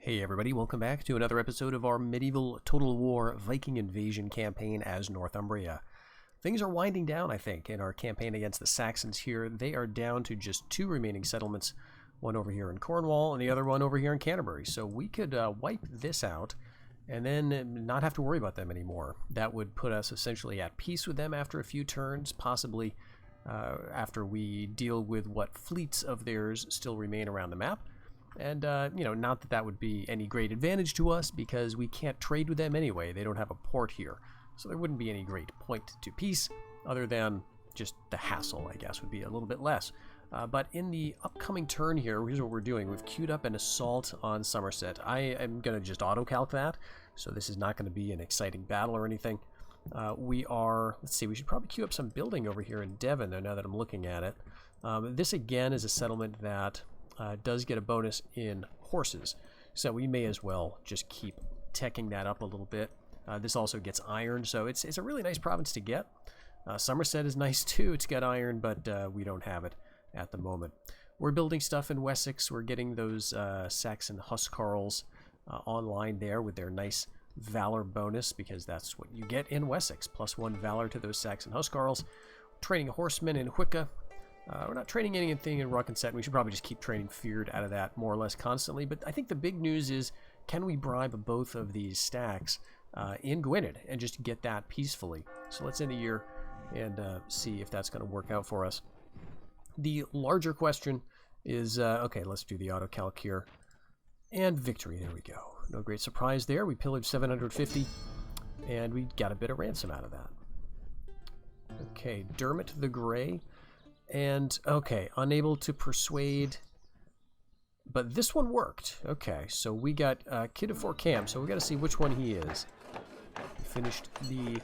Hey everybody, welcome back to another episode of our medieval Total War Viking invasion campaign as Northumbria. Things are winding down, I think, in our campaign against the Saxons here. They are down to just two remaining settlements, one over here in Cornwall and the other one over here in Canterbury. So we could wipe this out and then not have to worry about them anymore. That would put us essentially at peace with them after a few turns, possibly after we deal with what fleets of theirs still remain around the map. And, not that that would be any great advantage to us because we can't trade with them anyway. They don't have a port here. So there wouldn't be any great point to peace other than just the hassle, I guess, would be a little bit less. But in the upcoming turn here, here's what we're doing. We've queued up an assault on Somerset. I am going to just auto-calc that, so this is not going to be an exciting battle or anything. Let's see, we should probably queue up some building over here in Devon, though, now that I'm looking at it. This, again, is a settlement that does get a bonus in horses, so we may as well just keep teching that up a little bit. This also gets iron, so it's a really nice province to get. Somerset is nice too, it's got iron, but we don't have it at the moment. We're building stuff in Wessex. We're getting those Saxon Huscarls online there with their nice valor bonus, because that's what you get in Wessex, +1 valor to those Saxon Huscarls. Training horsemen in Hwicca. We're not training anything in Ruckenset. We should probably just keep training Feared out of that more or less constantly. But I think the big news is, can we bribe both of these stacks in Gwynedd and just get that peacefully? So let's end the year and see if that's going to work out for us. The larger question is, okay, let's do the auto-calc here. And victory, there we go. No great surprise there. We pillaged 750, and we got a bit of ransom out of that. Okay, Dermot the Grey. And, okay, unable to persuade, but this one worked. Okay, so we got Kid of Fort Cam, so we got to see which one he is. We finished the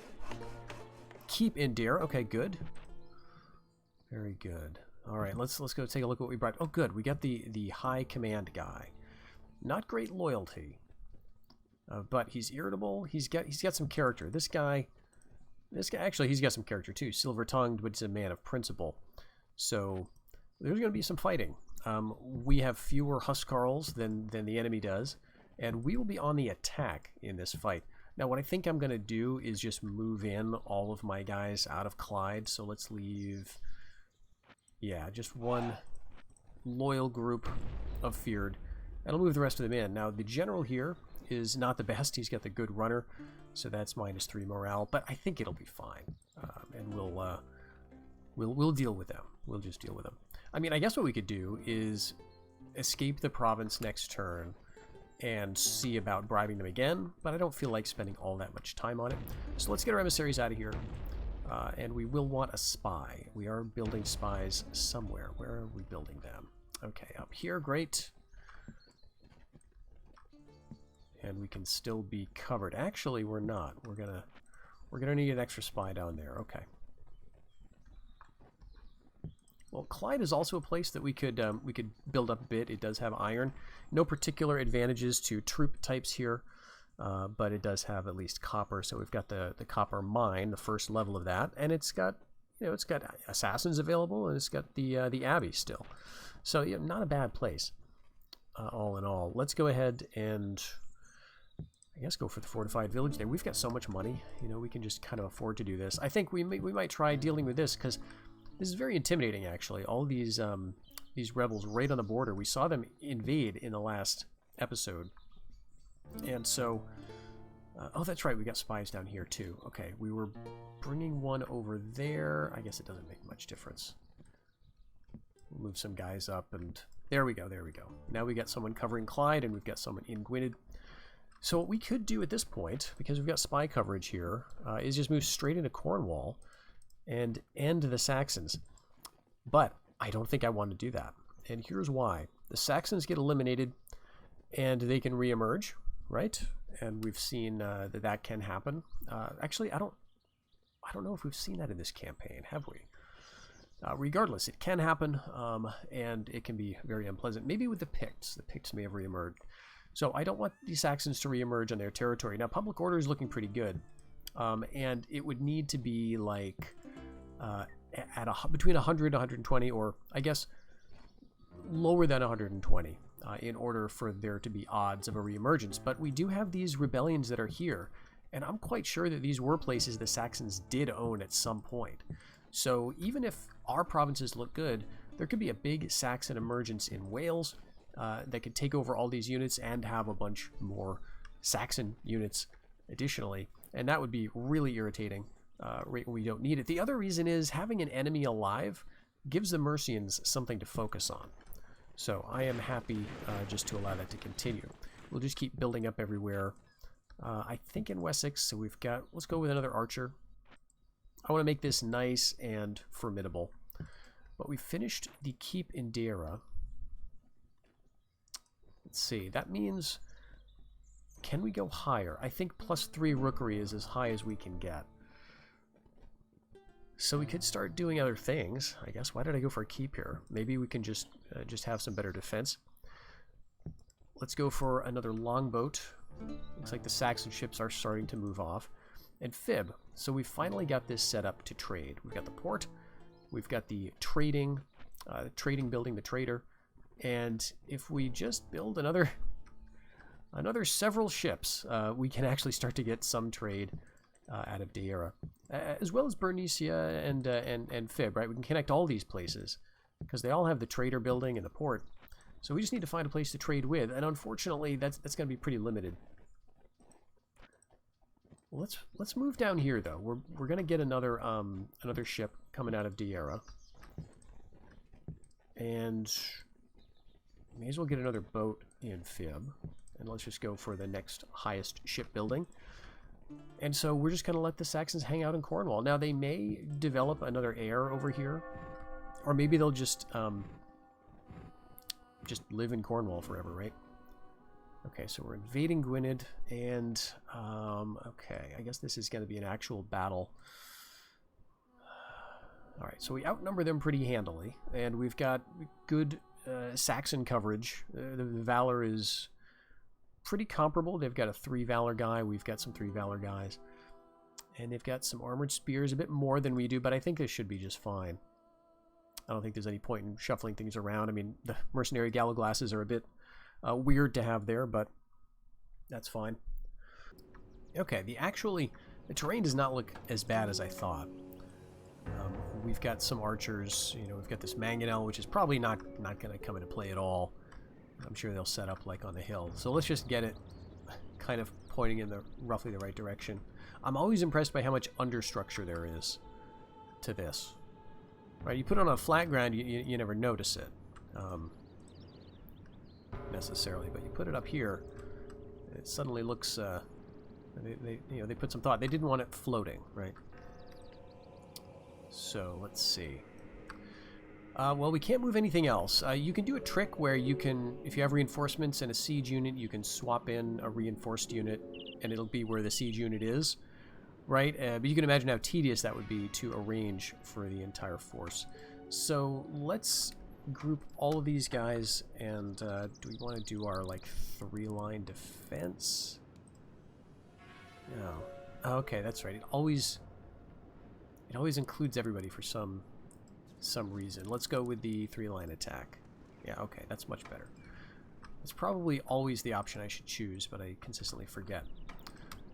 Keep in Dare. Okay, good. Very good. All right, let's go take a look at what we brought. Oh, good, we got the High Command guy. Not great loyalty, but he's irritable. He's got some character. This guy, actually, he's got some character too. Silver-tongued, but he's a man of principle. So there's going to be some fighting. We have fewer Huscarls than the enemy does, and we will be on the attack in this fight. Now, what I think I'm going to do is just move in all of my guys out of Clyde. So let's leave, yeah, just one loyal group of Feared, and I'll move the rest of them in. Now, the general here is not the best. He's got the good runner, so that's -3 morale, but I think it'll be fine, and we'll deal with them. We'll just deal with them. I mean, I guess what we could do is escape the province next turn and see about bribing them again, but I don't feel like spending all that much time on it. So let's get our emissaries out of here, and we will want a spy. We are building spies somewhere. Where are we building them? Okay, up here, great. And we can still be covered. Actually, we're not. We're gonna need an extra spy down there. Okay. Well, Clyde is also a place that we could build up a bit. It does have iron. No particular advantages to troop types here, but it does have at least copper. So we've got the copper mine, the first level of that, and it's got assassins available, and it's got the abbey still. So yeah, not a bad place, all in all. Let's go ahead and I guess go for the fortified village there. We've got so much money, we can just kind of afford to do this. I think we might try dealing with this, because this is very intimidating, actually. All these rebels right on the border. We saw them invade in the last episode. And so, oh, that's right, we got spies down here too. Okay, we were bringing one over there. I guess it doesn't make much difference. We'll move some guys up, and there we go, there we go. Now we got someone covering Clyde, and we've got someone in Gwynedd. So what we could do at this point, because we've got spy coverage here, is just move straight into Cornwall and end the Saxons. But I don't think I want to do that. And here's why. The Saxons get eliminated and they can reemerge, right? And we've seen that can happen. Actually, I don't know if we've seen that in this campaign, have we? Regardless, it can happen, and it can be very unpleasant. Maybe with the Picts. The Picts may have reemerged. So I don't want the Saxons to reemerge on their territory. Now, public order is looking pretty good. And it would need to be like between 100 and 120, or I guess lower than 120. in order for there to be odds of a reemergence. But we do have these rebellions that are here, and I'm quite sure that these were places the Saxons did own at some point. So even if our provinces look good, there could be a big Saxon emergence in Wales that could take over all these units and have a bunch more Saxon units additionally, and that would be really irritating right when we don't need it. The other reason is having an enemy alive gives the Mercians something to focus on. So I am happy just to allow that to continue. We'll just keep building up everywhere. I think in Wessex, so we've got, let's go with another archer. I want to make this nice and formidable. But we finished the keep in Deira. Let's see, that means, can we go higher? I think +3 rookery is as high as we can get. So we could start doing other things, I guess. Why did I go for a keep here? Maybe we can just have some better defense. Let's go for another longboat. Looks like the Saxon ships are starting to move off. And Fib. So we finally got this set up to trade. We've got the port. We've got the trading building, the trader. And if we just build another several ships, we can actually start to get some trade out of Deira, as well as Bernicia and Fib, right? We can connect all these places because they all have the trader building and the port. So we just need to find a place to trade with, and unfortunately, that's going to be pretty limited. Well, let's move down here though. We're going to get another ship coming out of Deira, and may as well get another boat in Fib, and let's just go for the next highest shipbuilding. And so we're just going to let the Saxons hang out in Cornwall. Now, they may develop another heir over here, or maybe they'll just live in Cornwall forever, right? Okay, so we're invading Gwynedd, and okay, I guess this is going to be an actual battle. All right, so we outnumber them pretty handily, and we've got good Saxon coverage. The valor is pretty comparable. They've got a 3 valor guy. We've got some 3 valor guys. And they've got some armored spears, a bit more than we do, but I think this should be just fine. I don't think there's any point in shuffling things around. I mean, the mercenary gallowglasses are a bit weird to have there, but that's fine. Okay, the terrain does not look as bad as I thought. We've got some archers. You know, we've got this mangonel, which is probably not going to come into play at all. I'm sure they'll set up like on the hill. So let's just get it kind of pointing in roughly the right direction. I'm always impressed by how much understructure there is to this. Right, you put it on a flat ground, you never notice it necessarily, but you put it up here, it suddenly looks. They put some thought. They didn't want it floating, right? So let's see. Well, we can't move anything else. You can do a trick where you can, if you have reinforcements and a siege unit, you can swap in a reinforced unit, and it'll be where the siege unit is, right? But you can imagine how tedious that would be to arrange for the entire force. So let's group all of these guys, and do we want to do our, like, 3-line defense? No. Okay, that's right. It always includes everybody for some reason. Let's go with the 3-line attack. Yeah, okay, that's much better. It's probably always the option I should choose, but I consistently forget.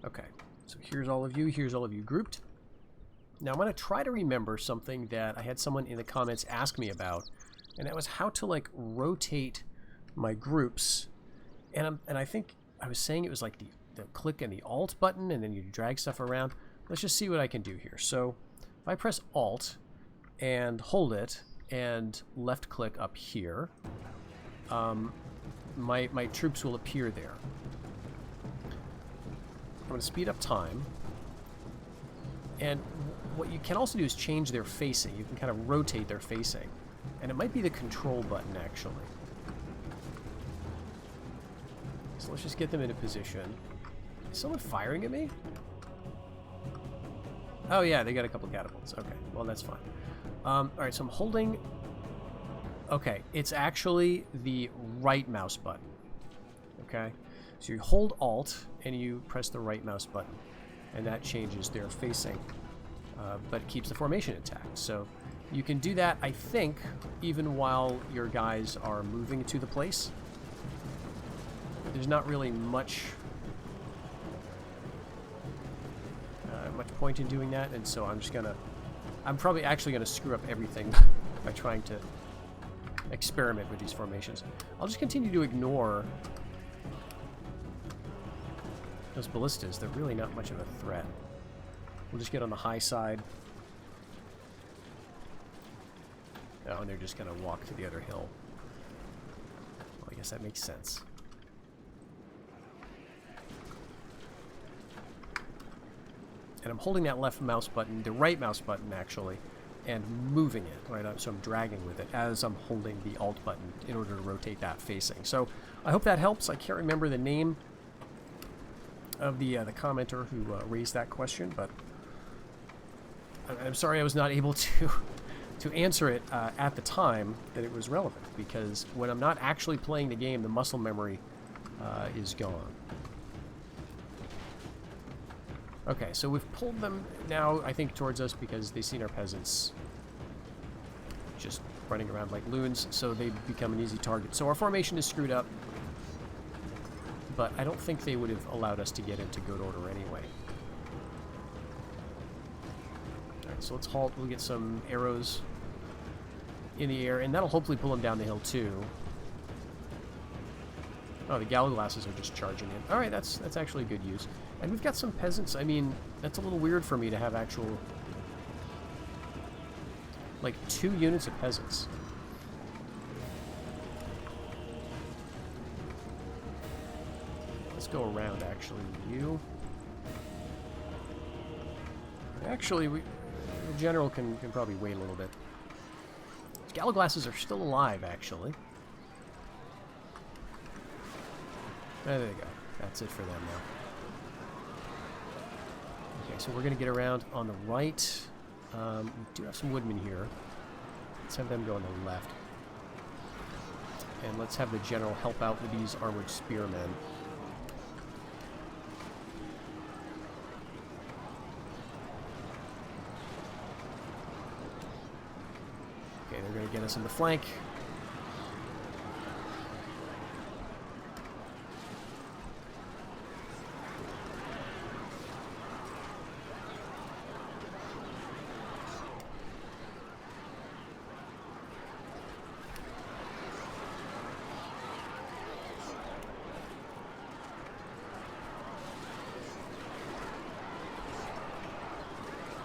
Okay, so here's all of you grouped. Now I'm going to try to remember something that I had someone in the comments ask me about, and that was how to, like, rotate my groups. And I think I was saying it was like the click and the Alt button, and then you drag stuff around. Let's just see what I can do here. So if I press Alt and hold it and left click up here, my troops will appear there. I'm going to speed up time, and what you can also do is change their facing. You can kind of rotate their facing, and it might be the control button actually. So let's just get them into position. Is someone firing at me? Oh yeah, they got a couple catapults. Okay, well that's fine. Alright, so I'm holding... Okay, it's actually the right mouse button. Okay? So you hold Alt and you press the right mouse button, and that changes their facing, but it keeps the formation intact. So you can do that, I think, even while your guys are moving to the place. there's not really much point in doing that, and so I'm probably actually gonna screw up everything by trying to experiment with these formations. I'll just continue to ignore those ballistas. They're really not much of a threat. We'll just get on the high side. Oh, and they're just gonna walk to the other hill. Well, I guess that makes sense. And I'm holding that left mouse button, the right mouse button actually, and moving it, right? So I'm dragging with it as I'm holding the Alt button in order to rotate that facing. So I hope that helps. I can't remember the name of the commenter who raised that question, but I'm sorry I was not able to answer it at the time that it was relevant, because when I'm not actually playing the game, the muscle memory is gone. Okay, so we've pulled them now, I think, towards us because they've seen our peasants just running around like loons, so they become an easy target. So our formation is screwed up, but I don't think they would have allowed us to get into good order anyway. Alright, so let's halt. We'll get some arrows in the air, and that'll hopefully pull them down the hill too. Oh, the galley glasses are just charging in. Alright, that's actually good use. And we've got some peasants. I mean, that's a little weird for me to have actual, like, 2 units of peasants. Let's go around, actually. You. Actually, the general can probably wait a little bit. Galley glasses are still alive, actually. There you go. That's it for them now. Okay, so we're going to get around on the right. We do have some woodmen here. Let's have them go on the left. And let's have the general help out with these armored spearmen. Okay, they're going to get us in the flank.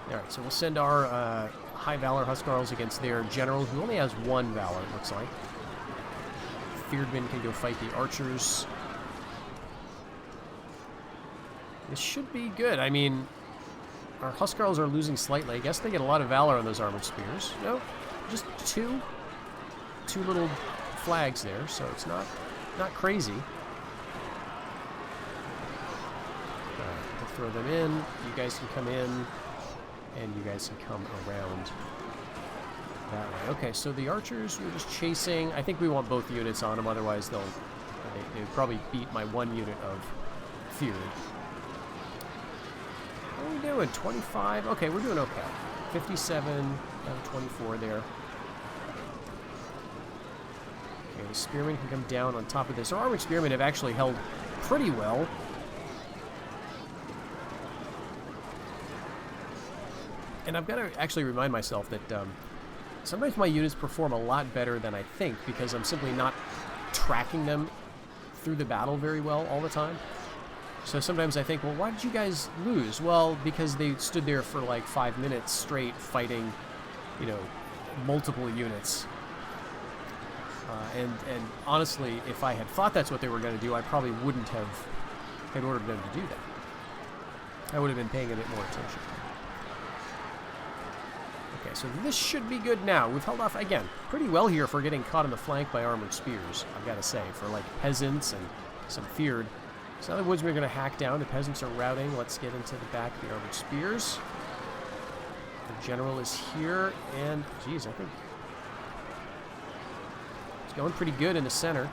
Alright, so we'll send our High Valor Huskarls against their general, who only has 1 Valor, it looks like. Fearedmen can go fight the archers. This should be good. I mean, our Huskarls are losing slightly. I guess they get a lot of Valor on those armored spears. No, just 2 little flags there, so it's not crazy. Alright, we'll throw them in. You guys can come in. And you guys can come around that way. Okay, so the archers we're just chasing. I think we want both units on them, otherwise they would probably beat my 1 unit of feared. What are we doing? 25? Okay, we're doing okay. 57 out of 24 there. Okay, the spearmen can come down on top of this. Our armored spearmen have actually held pretty well. And I've got to actually remind myself that sometimes my units perform a lot better than I think because I'm simply not tracking them through the battle very well all the time. So sometimes I think, well, why did you guys lose? Well, because they stood there for like 5 minutes straight fighting, you know, multiple units. And honestly, if I had thought that's what they were going to do, I probably wouldn't have had ordered them to do that. I would have been paying a bit more attention. Okay, so this should be good now. We've held off, again, pretty well here for getting caught in the flank by armored spears, I've got to say, for like peasants and some feared. So now the woodsmen are going to hack down. The peasants are routing. Let's get into the back of the armored spears. The general is here, and, geez, I think it's going pretty good in the center.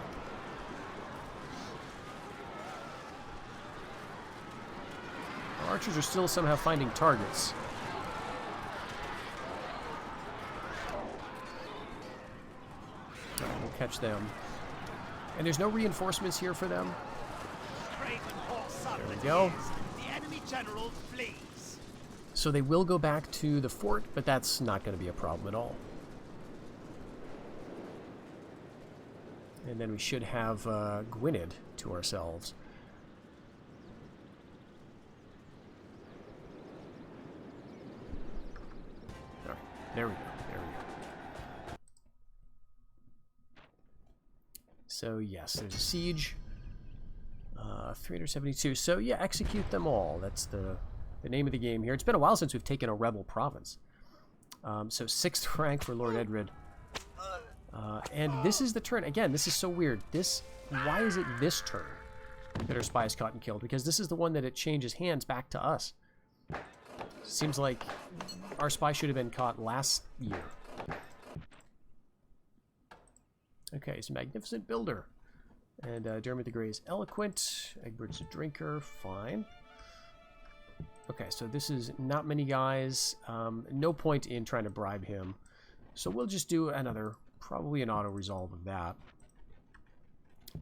Our archers are still somehow finding targets. We'll catch them. And there's no reinforcements here for them. There we go. The enemy general flees. So they will go back to the fort, but that's not going to be a problem at all. And then we should have Gwynedd to ourselves. All right, there we go. There we go. So yes, there's a siege. 372. So yeah, execute them all. That's the name of the game here. It's been a while since we've taken a rebel province. So 6th rank for Lord Edred. And this is the turn. Again, this is so weird. Why is it this turn that our spy is caught and killed? Because this is the one that it changes hands back to us. Seems like our spy should have been caught last year. Okay, he's a magnificent builder. And Dermot the Grey is eloquent. Egbert's a drinker. Fine. Okay, so this is not many guys. No point in trying to bribe him. So we'll just do another, probably an auto-resolve of that.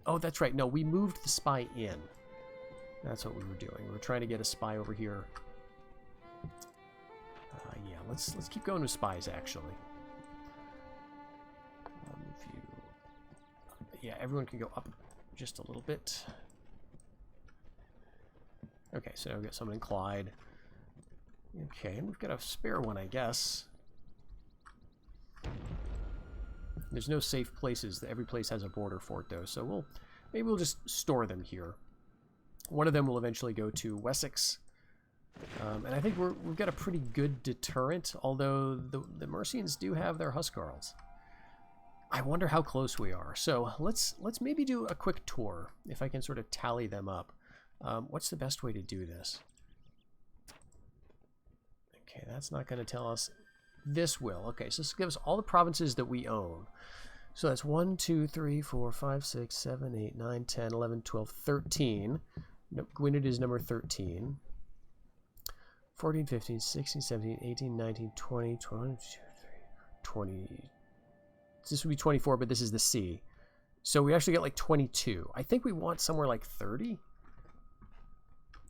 Oh, that's right. No, we moved the spy in. That's what we were doing. We were trying to get a spy over here. Yeah, let's keep going with spies, actually. Yeah, everyone can go up just a little bit. Okay, so now we've got someone in Clyde. Okay, and we've got a spare one, I guess. There's no safe places. Every place has a border fort, though, so maybe we'll just store them here. One of them will eventually go to Wessex. And I think we've got a pretty good deterrent, although the Mercians do have their Huscarls. I wonder how close we are. So let's maybe do a quick tour, if I can sort of tally them up. What's the best way to do this? Okay, that's not going to tell us. This will. Okay, so this gives us all the provinces that we own. So that's 1, 2, 3, 4, 5, 6, 7, 8, 9, 10, 11, 12, 13. No, Gwynedd is number 13. 14, 15, 16, 17, 18, 19, 20, 21, 20. This would be 24, but this is the C. So we actually get like 22. I think we want somewhere like 30.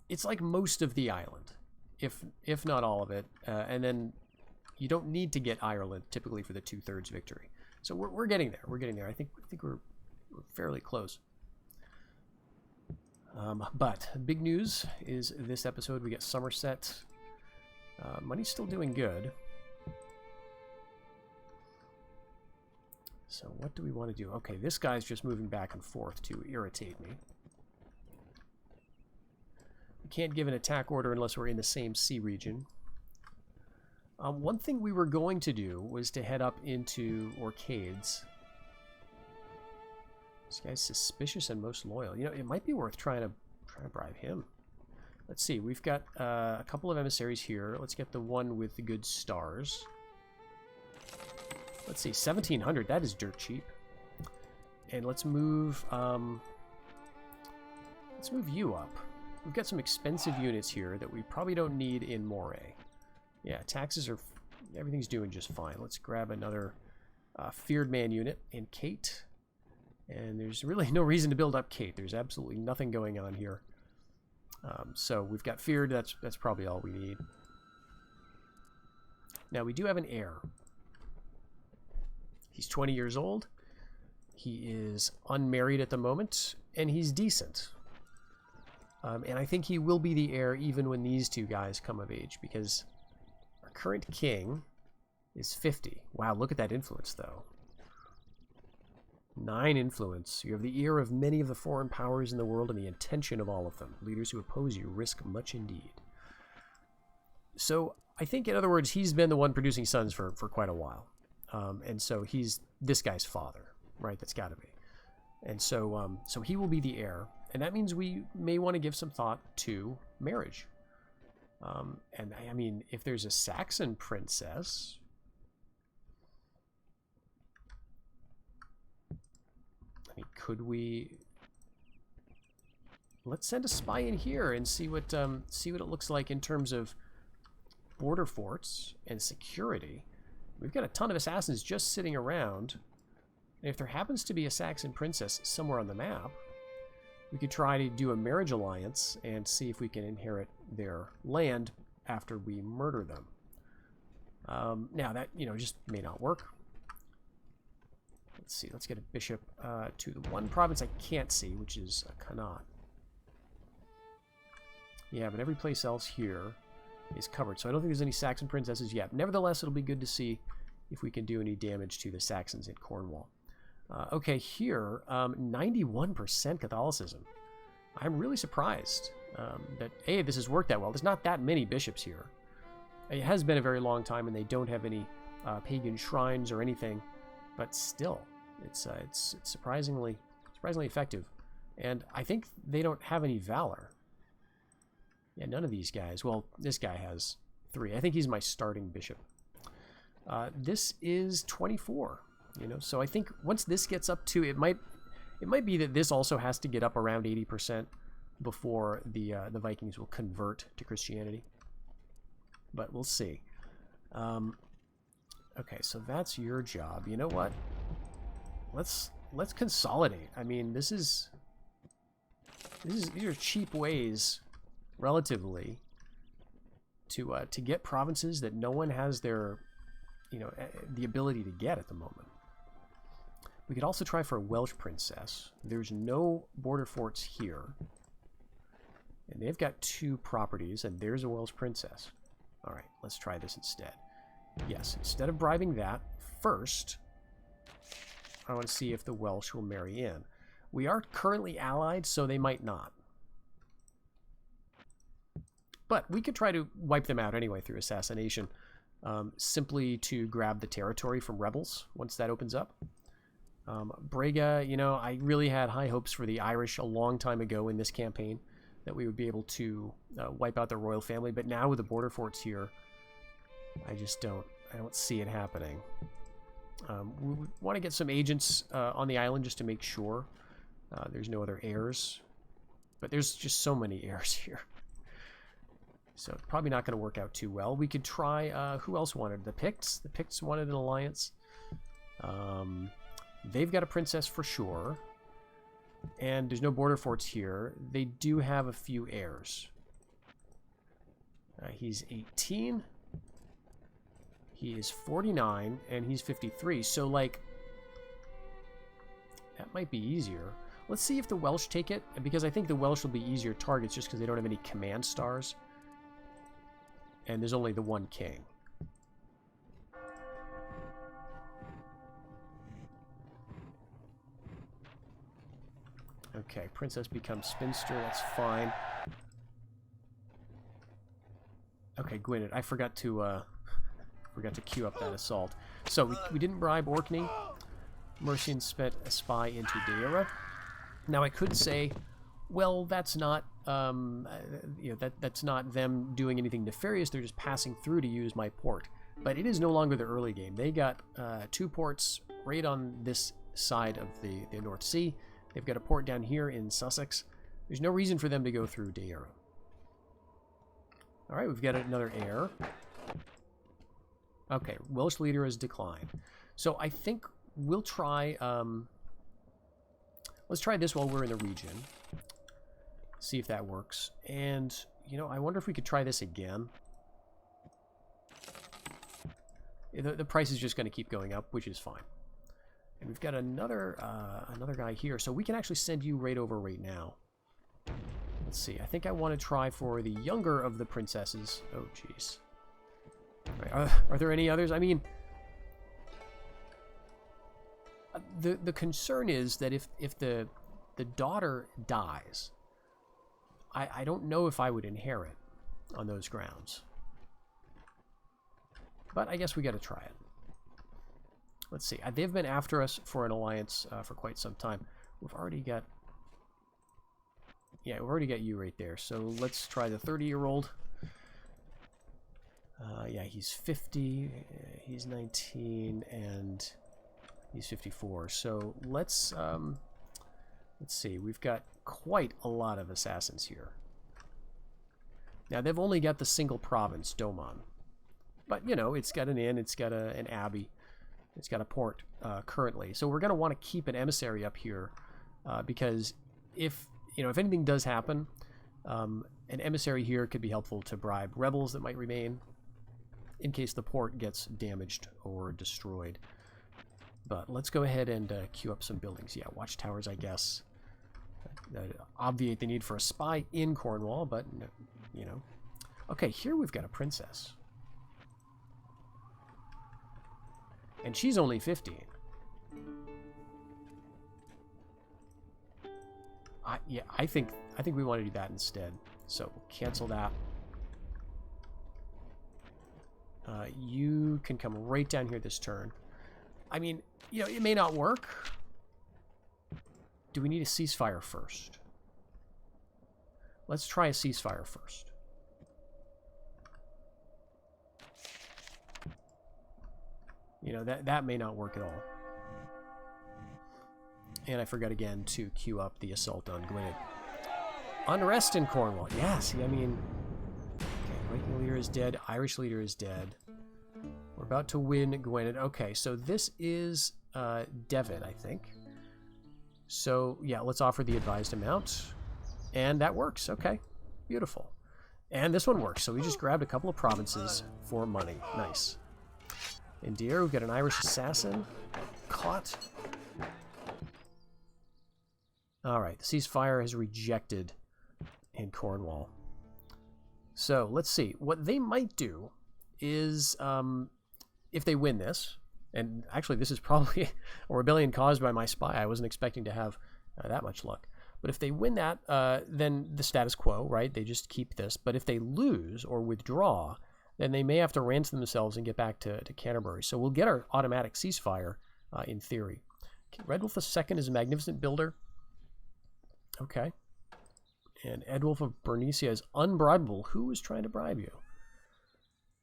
It's like most of the island, if not all of it. And then you don't need to get Ireland typically for the 2/3 victory. So we're getting there. We're getting there. I think we're fairly close. But big news is this episode we get Somerset. Money's still doing good. So what do we want to do? Okay, this guy's just moving back and forth to irritate me. We can't give an attack order unless we're in the same sea region. One thing we were going to do was to head up into Orcades. This guy's suspicious and most loyal. You know, it might be worth trying to bribe him. Let's see. We've got a couple of emissaries here. Let's get the one with the good stars. Let's see, 1,700. That is dirt cheap. And let's move you up. We've got some expensive units here that we probably don't need in Moray. Yeah, taxes are... everything's doing just fine. Let's grab another feared man unit in Kate. And there's really no reason to build up Kate. There's absolutely nothing going on here. So we've got feared. That's probably all we need. Now, we do have an heir. He's 20 years old. He is unmarried at the moment, and he's decent. And I think he will be the heir even when these two guys come of age, because our current king is 50. Wow, look at that influence, though. 9 influence. You have the ear of many of the foreign powers in the world and the intention of all of them. Leaders who oppose you risk much indeed. So I think, in other words, he's been the one producing sons for quite a while. And so he's this guy's father, right? That's got to be. And so so he will be the heir. And that means we may want to give some thought to marriage. And I mean, if there's a Saxon princess... I mean, could we... Let's send a spy in here and see what it looks like in terms of border forts and security. We've got a ton of assassins just sitting around. And if there happens to be a Saxon princess somewhere on the map, We could try to do a marriage alliance and see if we can inherit their land after we murder them. Now that, just may not work. Let's see, let's get a bishop to the one province I can't see, which is Connaught. Yeah, but every place else here is covered, so I don't think there's any Saxon princesses yet. Nevertheless, it'll be good to see if we can do any damage to the Saxons in Cornwall. Okay, here, 91% Catholicism. I'm really surprised that, A, this has worked that well. There's not that many bishops here. It has been a very long time, and they don't have any pagan shrines or anything, but still, it's surprisingly effective. And I think they don't have any valor. Yeah, none of these guys. Well, this guy has 3. I think he's my starting bishop. This is 24. So I think once this gets up to, it might be that this also has to get up around 80% before the Vikings will convert to Christianity. But we'll see. Okay, so that's your job. You know what? Let's consolidate. I mean, these are cheap ways, relatively, to get provinces that no one has their, the ability to get at the moment. We could also try for a Welsh princess. There's no border forts here. And they've got 2 properties, and there's a Welsh princess. All right, let's try this instead. Yes, instead of bribing that, first, I want to see if the Welsh will marry in. We are currently allied, so they might not. But we could try to wipe them out anyway through assassination, simply to grab the territory from rebels once that opens up. Brega, I really had high hopes for the Irish a long time ago in this campaign, that we would be able to wipe out the royal family, but now with the border forts here, I don't see it happening. We want to get some agents on the island just to make sure there's no other heirs, but there's just so many heirs here. So probably not going to work out too well. We could try, who else wanted? The Picts? The Picts wanted an alliance. They've got a princess for sure. And there's no border forts here. They do have a few heirs. He's 18. He is 49, and he's 53. So, like, that might be easier. Let's see if the Welsh take it, because I think the Welsh will be easier targets just because they don't have any command stars. And there's only the one king. Okay, princess becomes spinster, that's fine. Okay, Gwynedd, I forgot to queue up that assault. So, we didn't bribe Orkney. Mercian spent a spy into Deira. Now, I could say, well, that's not, that's not them doing anything nefarious, they're just passing through to use my port. But it is no longer the early game. They got 2 ports right on this side of the North Sea. They've got a port down here in Sussex. There's no reason for them to go through Deira. Alright, we've got another heir. Okay, Welsh leader has declined. So I think we'll try, let's try this while we're in the region. See if that works. And, I wonder if we could try this again. The price is just going to keep going up, which is fine. And we've got another guy here, so we can actually send you right over right now. Let's see. I think I want to try for the younger of the princesses. Oh, jeez. Right, are there any others? I mean, the concern is that if the daughter dies, I don't know if I would inherit on those grounds. But I guess we got to try it. Let's see. They've been after us for an alliance for quite some time. We've already got... Yeah, we've already got you right there. So let's try the 30-year-old. Yeah, he's 50, he's 19, and he's 54. So let's see. We've got quite a lot of assassins here. Now, they've only got the single province, Domon. But, it's got an inn, it's got an abbey. It's got a port currently. So we're going to want to keep an emissary up here because if you know, if anything does happen, an emissary here could be helpful to bribe rebels that might remain in case the port gets damaged or destroyed. But let's go ahead and queue up some buildings. Yeah, watchtowers, I guess. Obviate the need for a spy in Cornwall, but, you know. Okay, here we've got a princess. And she's only 15. Yeah, I think we want to do that instead. So we'll cancel that. You can come right down here this turn. I mean, you know, it may not work. Do we need a ceasefire first? Let's try a ceasefire first. You know, that may not work at all. And I forgot again to queue up the assault on Gwynedd. Unrest in Cornwall. Yeah, see, I mean... Okay, Viking leader is dead. Irish leader is dead. We're about to win Gwynedd. Okay, so this is Devon, I think. So, yeah, let's offer the advised amount. And that works. Okay, beautiful. And this one works. So we just grabbed a couple of provinces for money. Nice. In Deer, we've got an Irish assassin. Caught. Alright, the ceasefire has rejected in Cornwall. So, let's see. What they might do is, if they win this, and actually this is probably a rebellion caused by my spy. I wasn't expecting to have that much luck. But if they win that, then the status quo, right? They just keep this. But if they lose or withdraw, then they may have to ransom themselves and get back to Canterbury. So we'll get our automatic ceasefire in theory. Redwolf II is a magnificent builder. Okay. And Edwulf of Bernicia is unbribable. Who is trying to bribe you?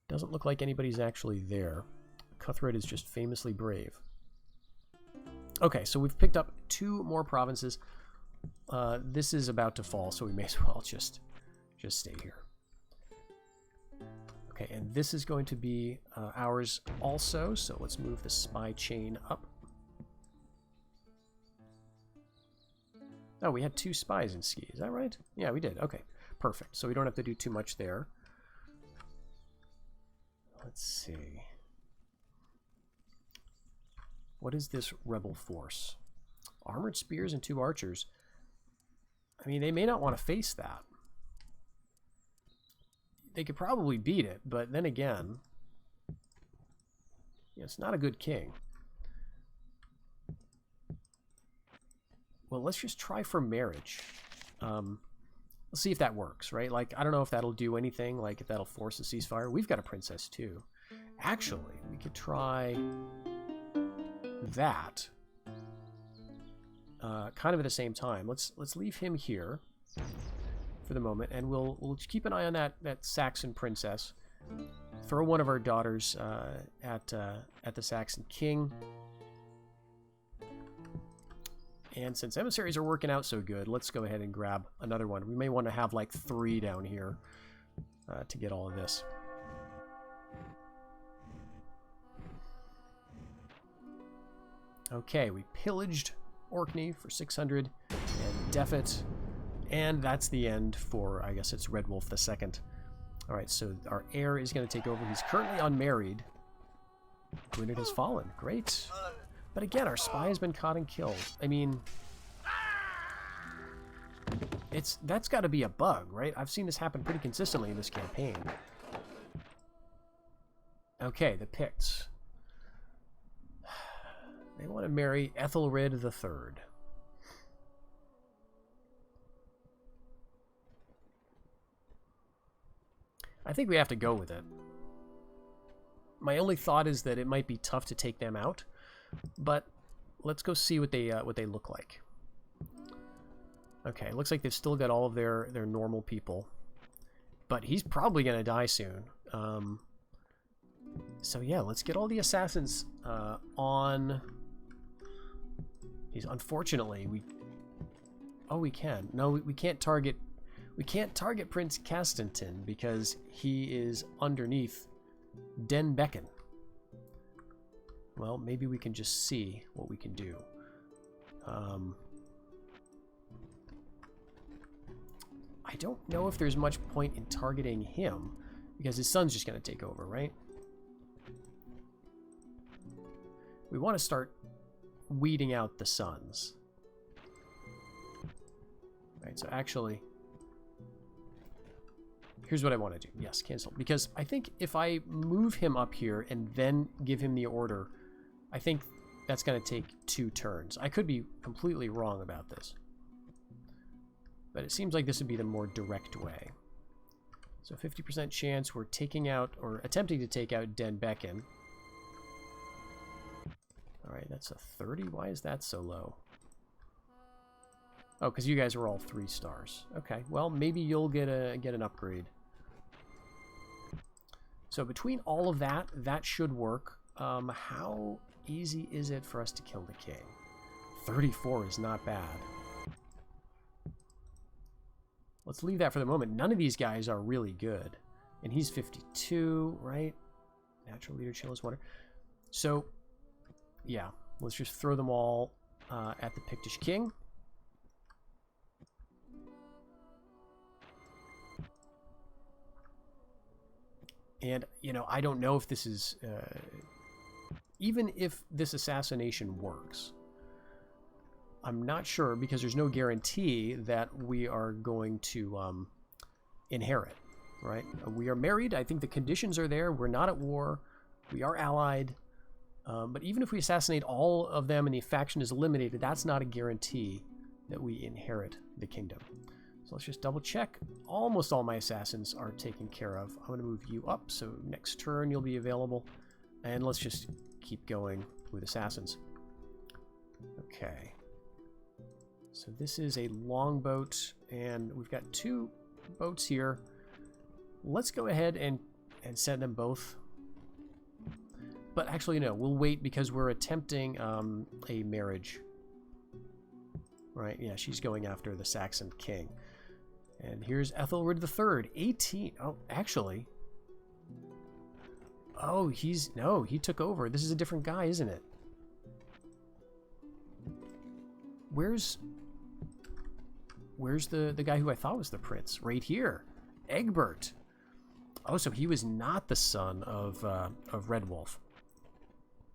Doesn't look like anybody's actually there. Cuthred is just famously brave. Okay, so we've picked up 2 more provinces. This is about to fall, so we may as well just stay here. Okay, and this is going to be ours also, so let's move the spy chain up. Oh, we had 2 spies in Ski. Is that right? Yeah, we did. Okay, perfect. So we don't have to do too much there. Let's see. What is this rebel force? Armored spears and 2 archers. I mean, they may not want to face that. They could probably beat it, but then again, yeah, it's not a good king. Well, let's just try for marriage. Let's see if that works, right? Like, I don't know if that'll do anything, like if that'll force a ceasefire. We've got a princess too. Actually, we could try that kind of at the same time. Let's leave him here for the moment, and we'll keep an eye on that Saxon princess. Throw one of our daughters at the Saxon king. And since emissaries are working out so good, let's go ahead and grab another one. We may want to have like 3 down here to get all of this. Okay, we pillaged Orkney for 600 and Defet. And that's the end for, I guess it's Redwolf II. Alright, so our heir is going to take over. He's currently unmarried. Gwynedd has fallen. Great. But again, our spy has been caught and killed. I mean, that's got to be a bug, right? I've seen this happen pretty consistently in this campaign. Okay, the Picts. They want to marry Ethelred III. I think we have to go with it. My only thought is that it might be tough to take them out, but let's go see what they look like. Okay, looks like they've still got all of their normal people, but he's probably gonna die soon. So yeah, let's get all the assassins on. He's unfortunately we can. No, we can't target. We can't target Prince Castentin because he is underneath Den Beacon. Well, maybe we can just see what we can do. I don't know if there's much point in targeting him, because his son's just going to take over, right? We want to start weeding out the sons. Right, so actually, here's what I want to do. Yes, cancel. Because I think if I move him up here and then give him the order, I think that's going to take 2 turns. I could be completely wrong about this. But it seems like this would be the more direct way. So 50% chance we're taking out, or attempting to take out Den Becken. Alright, that's a 30. Why is that so low? Oh, because you guys are all 3 stars. Okay, well, maybe you'll get an upgrade. So between all of that, that should work. How easy is it for us to kill the king? 34 is not bad. Let's leave that for the moment. None of these guys are really good. And he's 52, right? Natural leader, chillest water. So, yeah. Let's just throw them all at the Pictish king. And, you know, I don't know if this is... even if this assassination works, I'm not sure, because there's no guarantee that we are going to inherit, right? We are married. I think the conditions are there. We're not at war. We are allied. But even if we assassinate all of them and the faction is eliminated, that's not a guarantee that we inherit the kingdom. So let's just double check. Almost all my assassins are taken care of. I'm going to move you up, so next turn you'll be available. And let's just keep going with assassins. Okay. So this is a longboat, and we've got 2 boats here. Let's go ahead and send them both. But actually, no, we'll wait because we're attempting a marriage. Right, yeah, she's going after the Saxon king. And here's Ethelred III, 18. Oh, actually. Oh, no, he took over. This is a different guy, isn't it? Where's the guy who I thought was the prince? Right here. Egbert. Oh, so he was not the son of Red Wolf.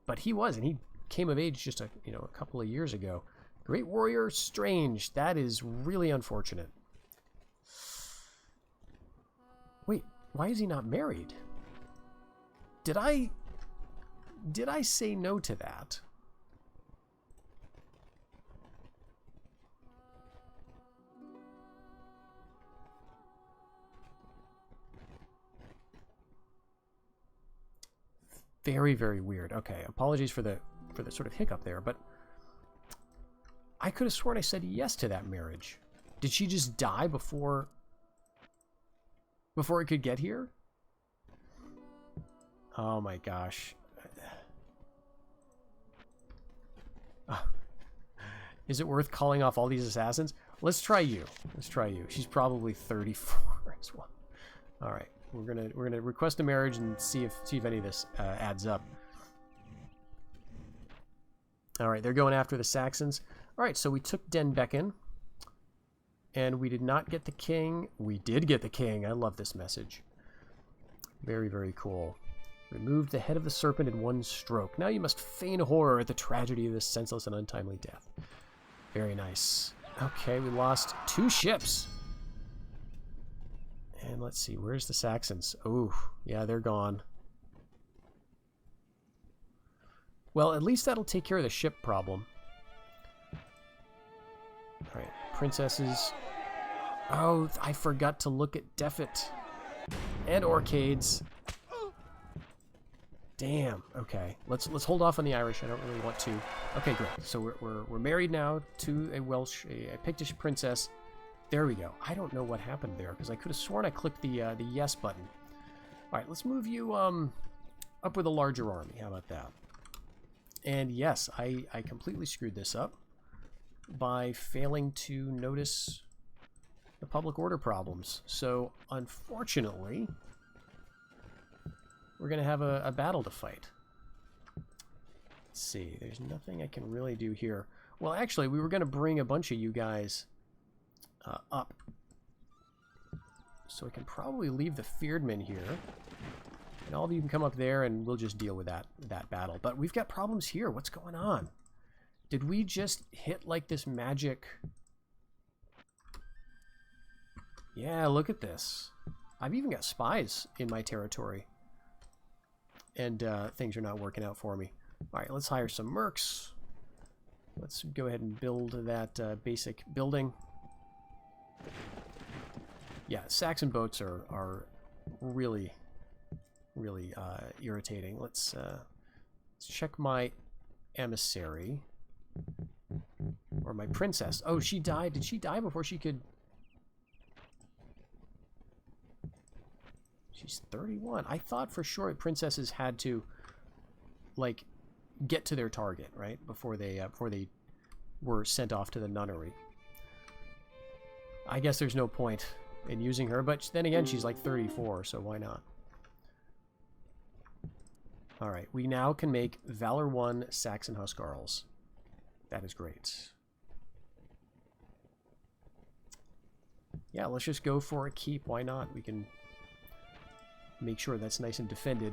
But he was, and he came of age just a couple of years ago. Great warrior, Strange. That is really unfortunate. Wait, why is he not married? Did I say no to that? Very, very weird. Okay, apologies for the sort of hiccup there, but I could have sworn I said yes to that marriage. Did she just die before it could get here? Oh my gosh. Is it worth calling off all these assassins? Let's try you. Let's try you. She's probably 34 as well. All right. We're gonna request a marriage and see if any of this adds up. All right, they're going after the Saxons. All right, so we took Den Becken, and we did not get the king. We did get the king. I love this message. Very, very cool. Removed the head of the serpent in 1 stroke. Now you must feign horror at the tragedy of this senseless and untimely death. Very nice. Okay, we lost 2 ships. And let's see, where's the Saxons? Oh, yeah, they're gone. Well, at least that'll take care of the ship problem. Alright, princesses. Oh, I forgot to look at Defet. And Orcades. Damn, okay. Let's hold off on the Irish. I don't really want to. Okay, great. So we're married now to a Pictish princess. There we go. I don't know what happened there, because I could have sworn I clicked the yes button. All right, let's move you up with a larger army. How about that? And yes, I completely screwed this up by failing to notice the public order problems. So, unfortunately, we're going to have a battle to fight. Let's see. There's nothing I can really do here. Well, actually, we were going to bring a bunch of you guys up. So I can probably leave the Fearedmen here. And all of you can come up there and we'll just deal with that battle. But we've got problems here. What's going on? Did we just hit like this magic... Yeah, look at this. I've even got spies in my territory. And things are not working out for me. Alright, let's hire some mercs. Let's go ahead and build that basic building. Yeah, Saxon boats are really, really irritating. Let's check my emissary. Or my princess. Oh, she died. Did she die before she could... She's 31. I thought for sure princesses had to, like, get to their target, right? Before they were sent off to the nunnery. I guess there's no point in using her, but then again, she's like 34, so why not? Alright, we now can make Valor 1 Saxon Huscarls. That is great. Yeah, let's just go for a keep. Why not? We can make sure that's nice and defended.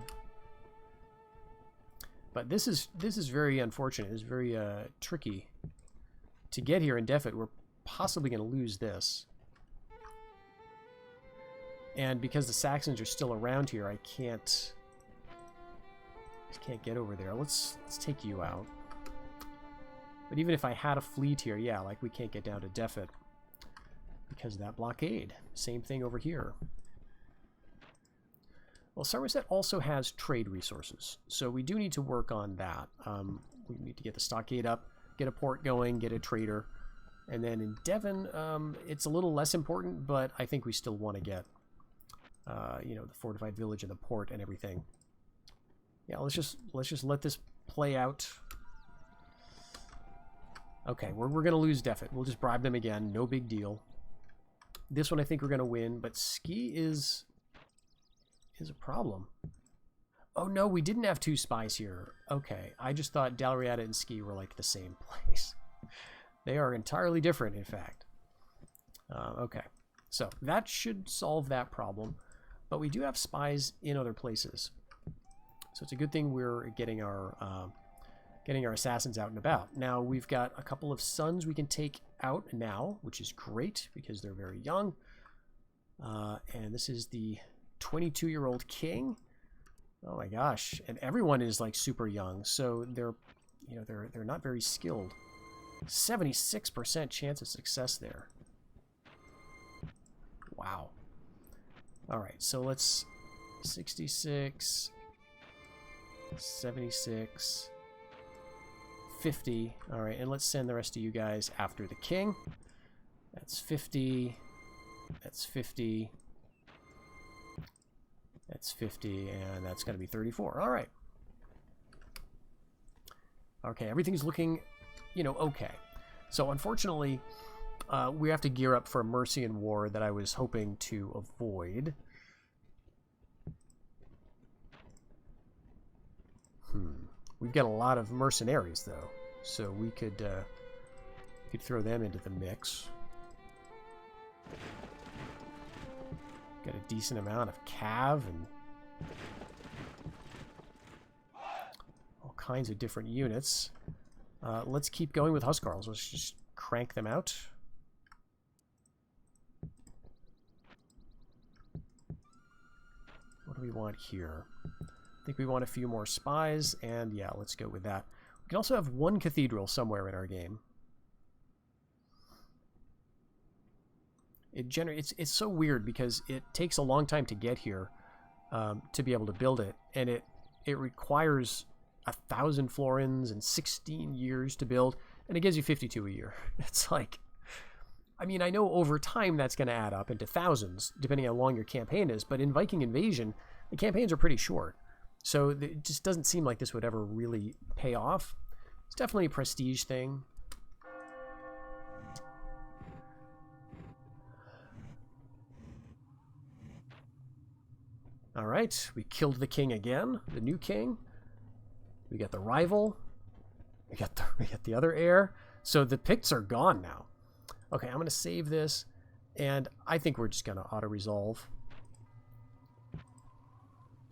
But this is very unfortunate. It's very tricky to get here in Defet. We're possibly going to lose this. And because the Saxons are still around here, I just can't get over there. Let's take you out. But even if I had a fleet here, yeah, like we can't get down to Defet because of that blockade. Same thing over here. Well, Somerset also has trade resources, so we do need to work on that. We need to get the stockade up, get a port going, get a trader. And then in Devon, it's a little less important, but I think we still want to get, you know, the fortified village and the port and everything. Yeah, let's just let this play out. Okay, we're going to lose Defet. We'll just bribe them again. No big deal. This one I think we're going to win, but Ski is a problem. Oh no, we didn't have two spies here. Okay, I just thought Dalriada and Ski were like the same place. They are entirely different, in fact. Okay, so that should solve that problem. But we do have spies in other places, so it's a good thing we're getting our assassins out and about. Now we've got a couple of sons we can take out now, which is great because they're very young. And this is the 22-year-old king. Oh my gosh, and everyone is like super young, so they're not very skilled. 76% chance of success there. Wow. All right, so let's 66, 76, 50. All right, and let's send the rest of you guys after the king. That's 50. That's 50. That's 50, and that's going to be 34. All right. Okay, everything's looking, you know, okay. So, unfortunately, we have to gear up for a Mercian war that I was hoping to avoid. We've got a lot of mercenaries, though, so we could throw them into the mix. Got a decent amount of cav and all kinds of different units. Let's keep going with Huscarls. Let's just crank them out. What do we want here? I think we want a few more spies, and yeah, let's go with that. We can also have one cathedral somewhere in our game. It's so weird because it takes a long time to get here to be able to build it, and it requires 1,000 florins and 16 years to build, and it gives you 52 a year. It's like, I mean, I know over time that's going to add up into thousands depending on how long your campaign is, but in Viking Invasion the campaigns are pretty short, so it just doesn't seem like this would ever really pay off. It's definitely a prestige thing. All right, we killed the king again, the new king. We got the rival. We got the other heir. So the Picts are gone now. Okay, I'm going to save this, And I think we're just going to auto-resolve.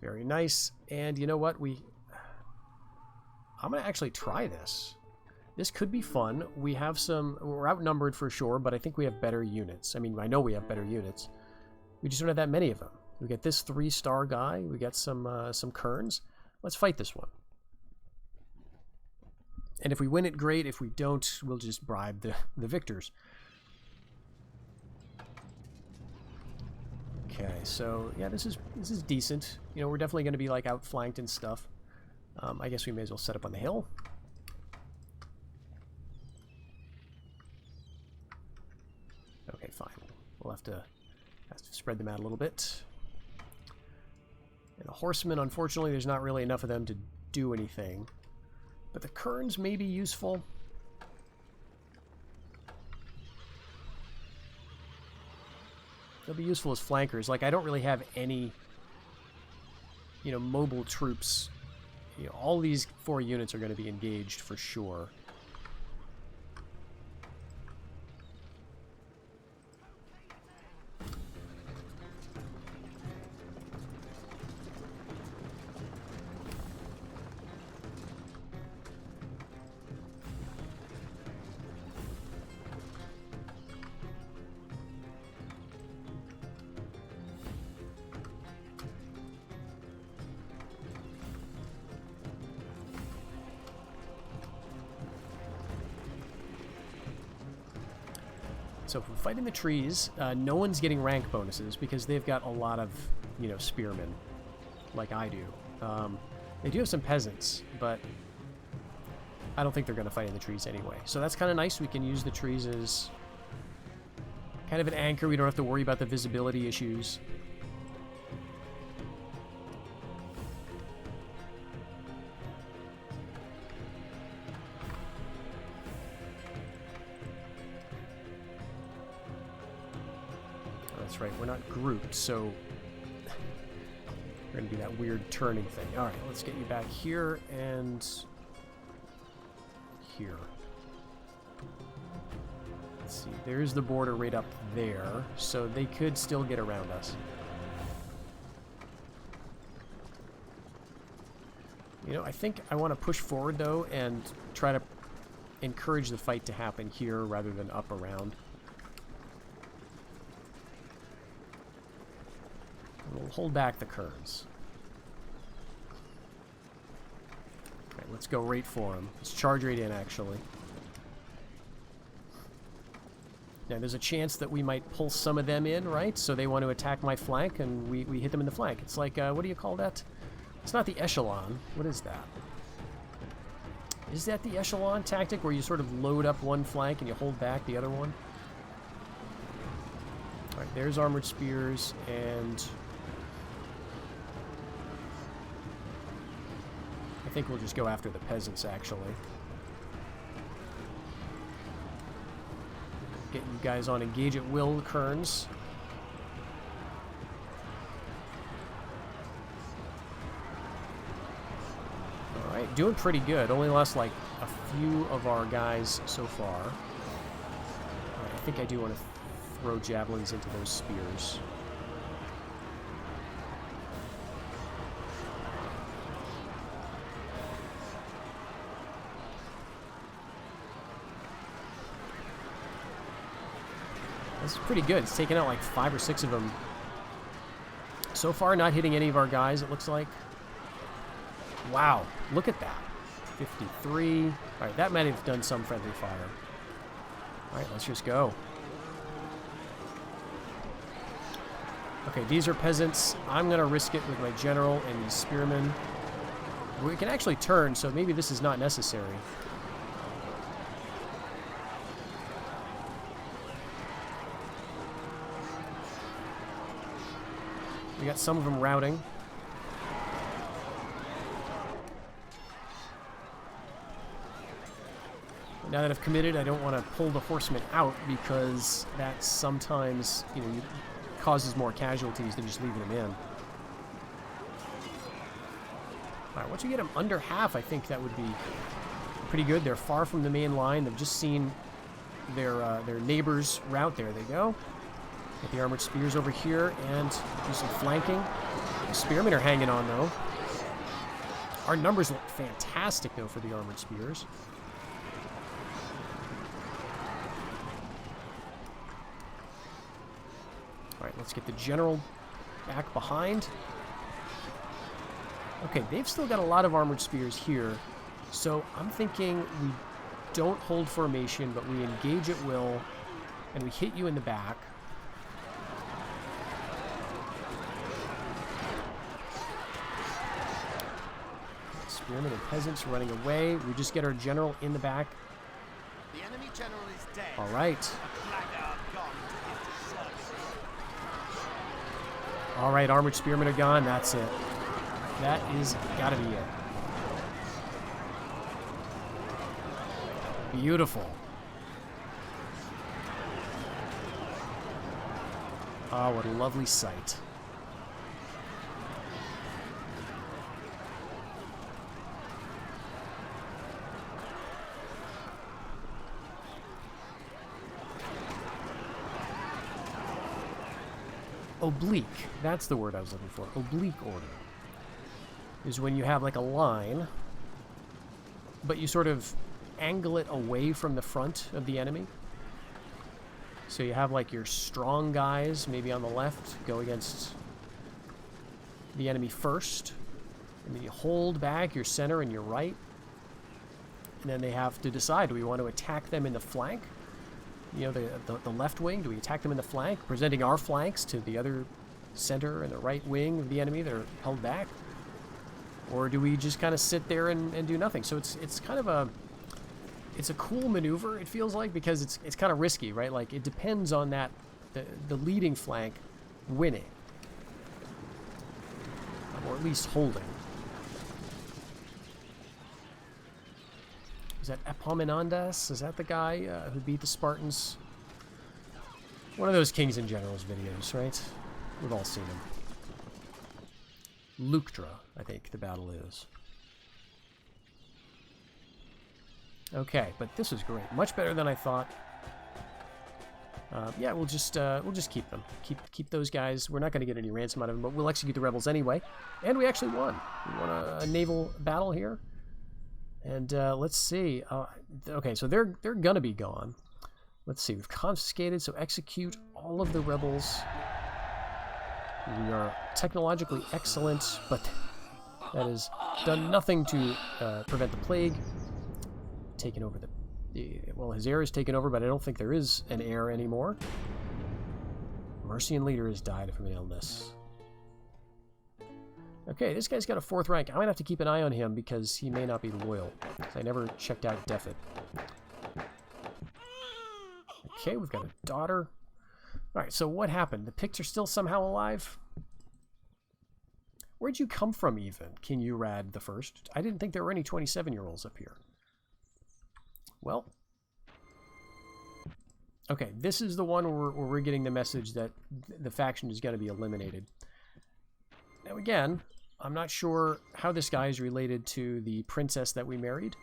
Very nice. And you know what? I'm going to actually try this. This could be fun. We have some... We're outnumbered for sure, but I think we have better units. I mean, I know we have better units. We just don't have that many of them. We get this 3-star guy. We get some Kerns. Let's fight this one. And if we win it, great. If we don't, we'll just bribe the victors. Okay, so yeah, this is decent. You know, we're definitely going to be like outflanked and stuff. I guess we may as well set up on the hill. Okay, fine. We'll have to spread them out a little bit. And the horsemen, unfortunately, there's not really enough of them to do anything. But the Kerns may be useful. They'll be useful as flankers. Like, I don't really have any, you know, mobile troops. You know, all these 4 units are going to be engaged for sure. So if we're fighting the trees, no one's getting rank bonuses because they've got a lot of, you know, spearmen, like I do. They do have some peasants, but I don't think they're going to fight in the trees anyway. So that's kind of nice. We can use the trees as kind of an anchor. We don't have to worry about the visibility issues. That's right, we're not grouped, so we're going to do that weird turning thing. Alright, let's get you back here and here. Let's see, there's the border right up there, so they could still get around us. You know, I think I want to push forward, though, and try to encourage the fight to happen here rather than up around. We'll hold back the Kerns. Alright, let's go right for him. Let's charge right in, actually. Now, there's a chance that we might pull some of them in, right? So they want to attack my flank, and we hit them in the flank. It's like, what do you call that? It's not the echelon. What is that? Is that the echelon tactic, where you sort of load up one flank and you hold back the other one? Alright, there's armored spears, and I think we'll just go after the peasants, actually. Get you guys on engage at will, Kerns. Alright, doing pretty good. Only lost like a few of our guys so far. Right, I think I do want to throw javelins into those spears. This is pretty good. It's taken out like 5 or 6 of them. So far, not hitting any of our guys, it looks like. Wow, look at that. 53. All right, that might have done some friendly fire. All right, let's just go. Okay, these are peasants. I'm going to risk it with my general and these spearmen. We can actually turn, so maybe this is not necessary. We got some of them routing. Now that I've committed, I don't want to pull the horsemen out because that sometimes, you know, causes more casualties than just leaving them in. Alright, once you get them under half, I think that would be pretty good. They're far from the main line. They've just seen their neighbors route. There they go. Get the armored spears over here and do some flanking. The spearmen are hanging on, though. Our numbers look fantastic, though, for the armored spears. Alright, let's get the general back behind. Okay, they've still got a lot of armored spears here. So I'm thinking we don't hold formation, but we engage at will, and we hit you in the back. Spearmen and peasants running away. We just get our general in the back. The enemy general is dead. All right. A blackguard gone to his service. All right, armored spearmen are gone. That's it. That is gotta be it. Beautiful. Oh, what a lovely sight. Oblique. That's the word I was looking for. Oblique order is when you have like a line, but you sort of angle it away from the front of the enemy. So you have like your strong guys maybe on the left go against the enemy first, and then you hold back your center and your right, and then they have to decide, do we want to attack them in the flank? You know, the left wing, do we attack them in the flank, presenting our flanks to the other center and the right wing of the enemy that are held back? Or do we just kind of sit there and do nothing? So it's kind of a... It's a cool maneuver, it feels like, because it's kind of risky, right? Like, it depends on that, the leading flank winning. Or at least holding. Is that Epaminondas? Is that the guy who beat the Spartans? One of those Kings and Generals videos, right? We've all seen him. Leuctra, I think the battle is. Okay, but this is great. Much better than I thought. Yeah, we'll just keep them. Keep those guys. We're not going to get any ransom out of them, but we'll execute the rebels anyway. And we actually won. We won a naval battle here. And let's see. Okay, so they're gonna be gone. Let's see. We've confiscated, so execute all of the rebels. We are technologically excellent, but that has done nothing to prevent the plague. Taken over well, his heir is taken over, but I don't think there is an heir anymore. Mercian leader has died from an illness. Okay, this guy's got a 4th rank. I'm going to have to keep an eye on him because he may not be loyal. I never checked out Defit. Okay, we've got a daughter. Alright, so what happened? The Picts are still somehow alive? Where'd you come from, even, King Urad the First? I didn't think there were any 27-year-olds up here. Well. Okay, this is the one where we're getting the message that the faction is going to be eliminated. Now, again, I'm not sure how this guy is related to the princess that we married.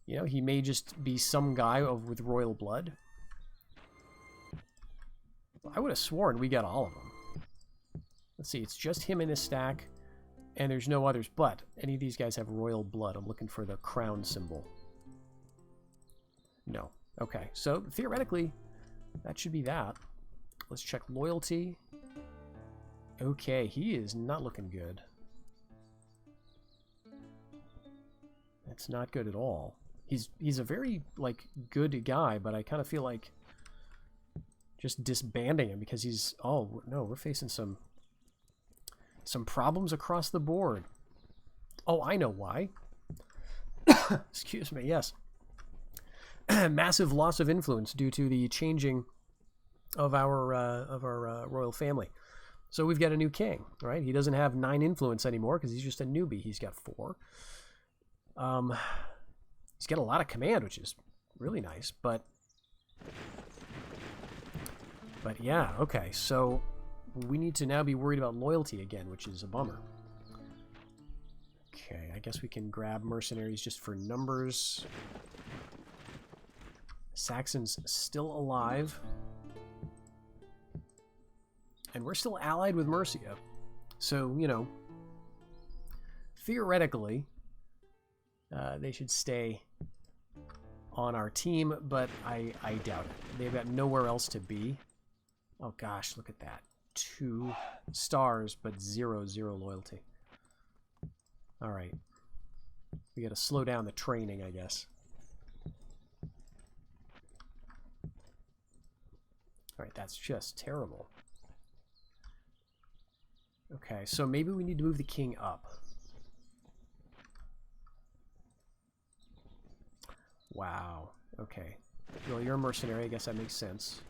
You know, he may just be some guy with royal blood. I would have sworn we got all of them. Let's see, it's just him in this stack, and there's no others, but any of these guys have royal blood. I'm looking for the crown symbol. No. Okay, so theoretically, that should be that. Let's check loyalty. Okay, he is not looking good. That's not good at all. He's a very, like, good guy, but I kind of feel like just disbanding him because he's... Oh, no, we're facing some problems across the board. Oh, I know why. Excuse me, yes. Massive loss of influence due to the changing of our royal family. So we've got a new king, right? He doesn't have 9 influence anymore because he's just a newbie. He's got 4. He's got a lot of command, which is really nice, but yeah, okay. So we need to now be worried about loyalty again, which is a bummer. Okay, I guess we can grab mercenaries just for numbers. Saxons still alive. And we're still allied with Mercia. So, you know, theoretically, they should stay on our team, but I doubt it. They've got nowhere else to be. Oh gosh, look at that. 2 stars, but 0 loyalty. Alright. We gotta slow down the training, I guess. Alright, that's just terrible. Okay, so maybe we need to move the king up. Wow. Okay. Well, you're a mercenary. I guess that makes sense.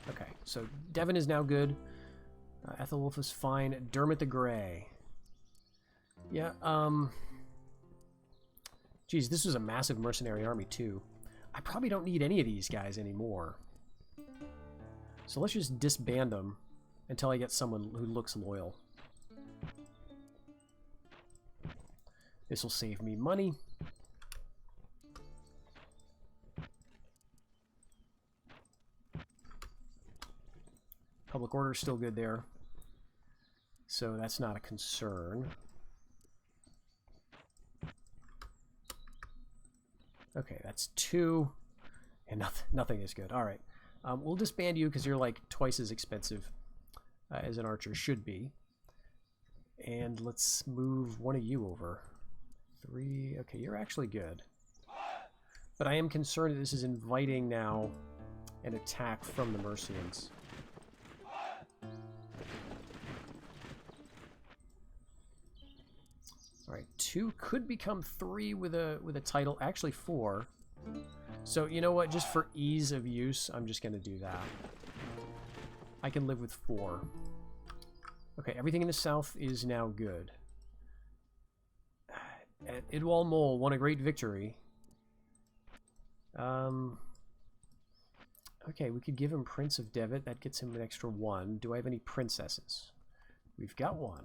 Okay, so Devon is now good. Ethelwulf is fine. Dermot the Grey. Yeah, geez, this was a massive mercenary army, too. I probably don't need any of these guys anymore. So let's just disband them until I get someone who looks loyal. This will save me money. Public order is still good there. So that's not a concern. Okay, that's 2. And nothing is good. All right. We'll disband you because you're like twice as expensive as an archer should be. And let's move one of you over. 3. Okay, you're actually good. But I am concerned that this is inviting now an attack from the Mercians. Alright, 2 could become 3 with a title. Actually 4. So, you know what? Just for ease of use, I'm just going to do that. I can live with 4. Okay, everything in the south is now good. Idwal Mole won a great victory. Okay, we could give him Prince of Devitt. That gets him an extra 1. Do I have any princesses? We've got 1.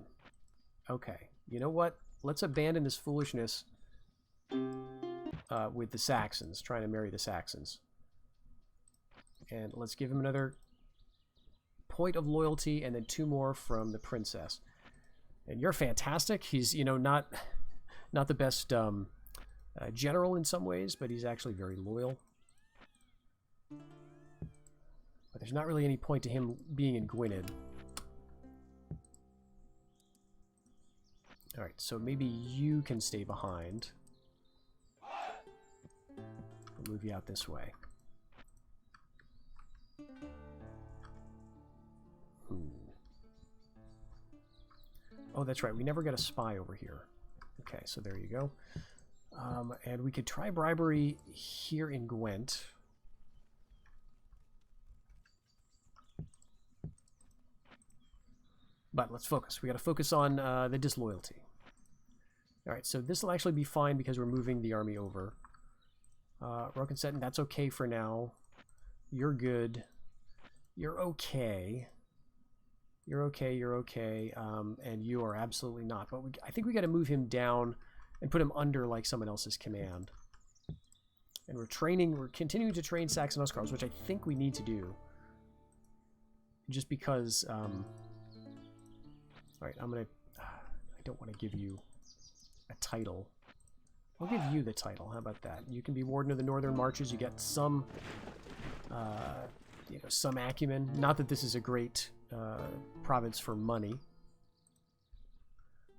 Okay, you know what? Let's abandon this foolishness with the Saxons, trying to marry the Saxons. And let's give him another point of loyalty and then 2 more from the princess. And you're fantastic. He's, you know, not the best general in some ways, but he's actually very loyal. But there's not really any point to him being in Gwynedd. Alright, so maybe you can stay behind. I'll move you out this way. Oh, that's right. We never got a spy over here. Okay, so there you go. And we could try bribery here in Gwent. But let's focus. We got to focus on the disloyalty. Alright, so this will actually be fine because we're moving the army over. Rokenstetten, that's okay for now. You're good. You're okay. You're okay, you're okay. And you are absolutely not. But I think we got to move him down and put him under like someone else's command. And we're continuing to train Saxon Huscarls, which I think we need to do. Just because, alright, I don't want to give you a title. I'll give you the title. How about that? You can be Warden of the Northern Marches. You get some, you know, some acumen. Not that this is a great province for money.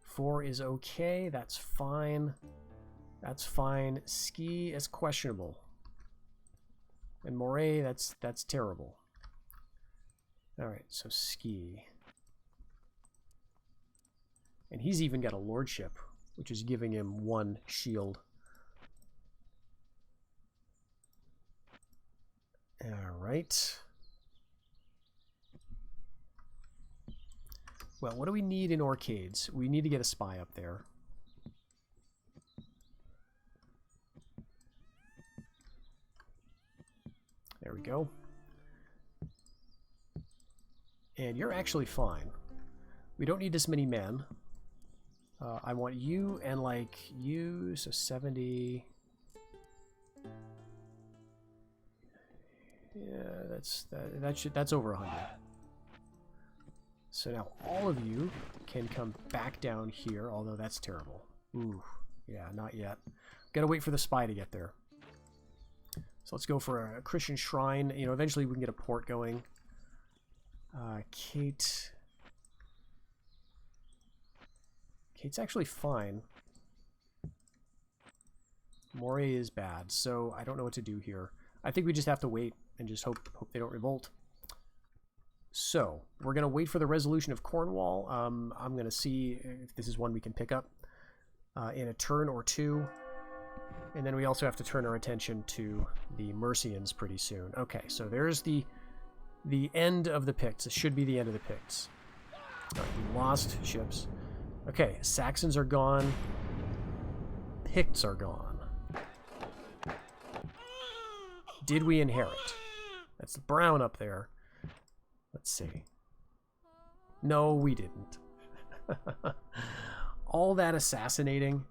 4 is okay. That's fine. That's fine. Ski is questionable. And Moray, that's terrible. Alright, so Ski. And he's even got a lordship, which is giving him 1 shield. Alright. Well, what do we need in Orcades? We need to get a spy up there. There we go. And you're actually fine. We don't need this many men. I want you and like you, so 70. Yeah, that's over 100. So now all of you can come back down here, although that's terrible. Ooh, yeah, not yet. Gotta wait for the spy to get there. So let's go for a Christian shrine. You know, eventually we can get a port going. Kate's actually fine. Moray is bad, so I don't know what to do here. I think we just have to wait and just hope they don't revolt. So, we're going to wait for the resolution of Cornwall. I'm going to see if this is one we can pick up in a turn or two. And then we also have to turn our attention to the Mercians pretty soon. Okay, so there's the end of the Picts. It should be the end of the Picts. All right, we lost ships. Okay, Saxons are gone. Picts are gone. Did we inherit? That's the brown up there. Let's see. No, we didn't. All that assassinating,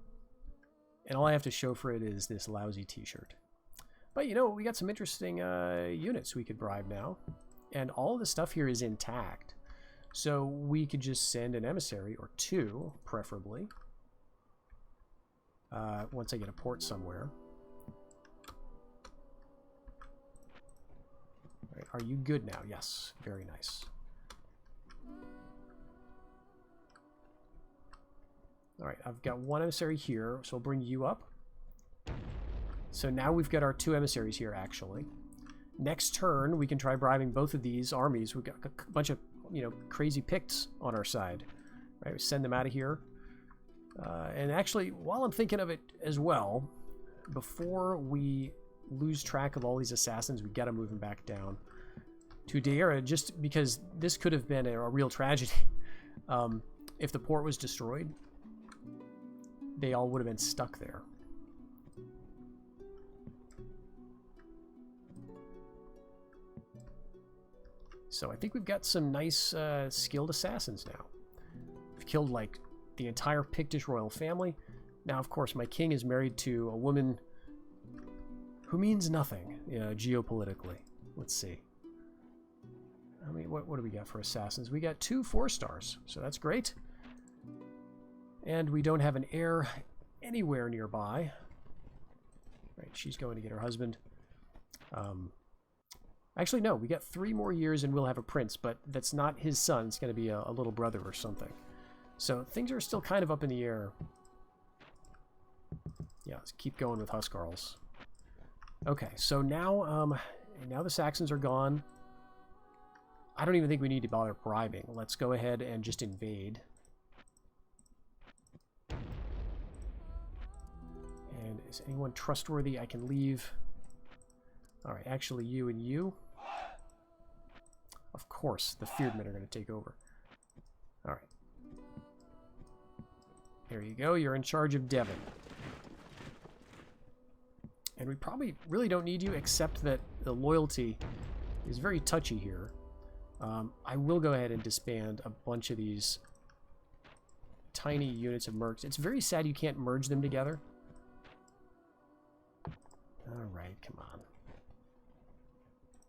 and all I have to show for it is this lousy t-shirt. But, you know, we got some interesting units we could bribe now. And all of the stuff here is intact. So we could just send an emissary, or two, preferably. Once I get a port somewhere. All right, are you good now? Yes, very nice. All right, I've got one emissary here, so I'll bring you up. So now we've got our two emissaries here, actually. Next turn, we can try bribing both of these armies. We've got a bunch of, you know, crazy Picts on our side. Right, we send them out of here. And actually, while I'm thinking of it as well, before we lose track of all these assassins, we got to move them back down to Deira, just because this could have been a real tragedy. If the port was destroyed, they all would have been stuck there. So I think we've got some nice skilled assassins now. We've killed like the entire Pictish royal family. Now, of course, my king is married to a woman who means nothing, geopolitically. Let's see. I mean, what do we got for assassins? We got 2 4-stars, so that's great. And we don't have an heir anywhere nearby. Right, she's going to get her husband. Actually, no, we got 3 more years and we'll have a prince, but that's not his son. It's going to be a little brother or something. So things are still kind of up in the air. Yeah, let's keep going with Huskarls. Okay, so now, now the Saxons are gone. I don't even think we need to bother bribing. Let's go ahead and just invade. And is anyone trustworthy? I can leave. Alright, actually you and you. Of course, the Fearedmen are going to take over. Alright. There you go, you're in charge of Devon. And we probably really don't need you, except that the loyalty is very touchy here. I will go ahead and disband a bunch of these tiny units of mercs. It's very sad you can't merge them together. Alright, come on.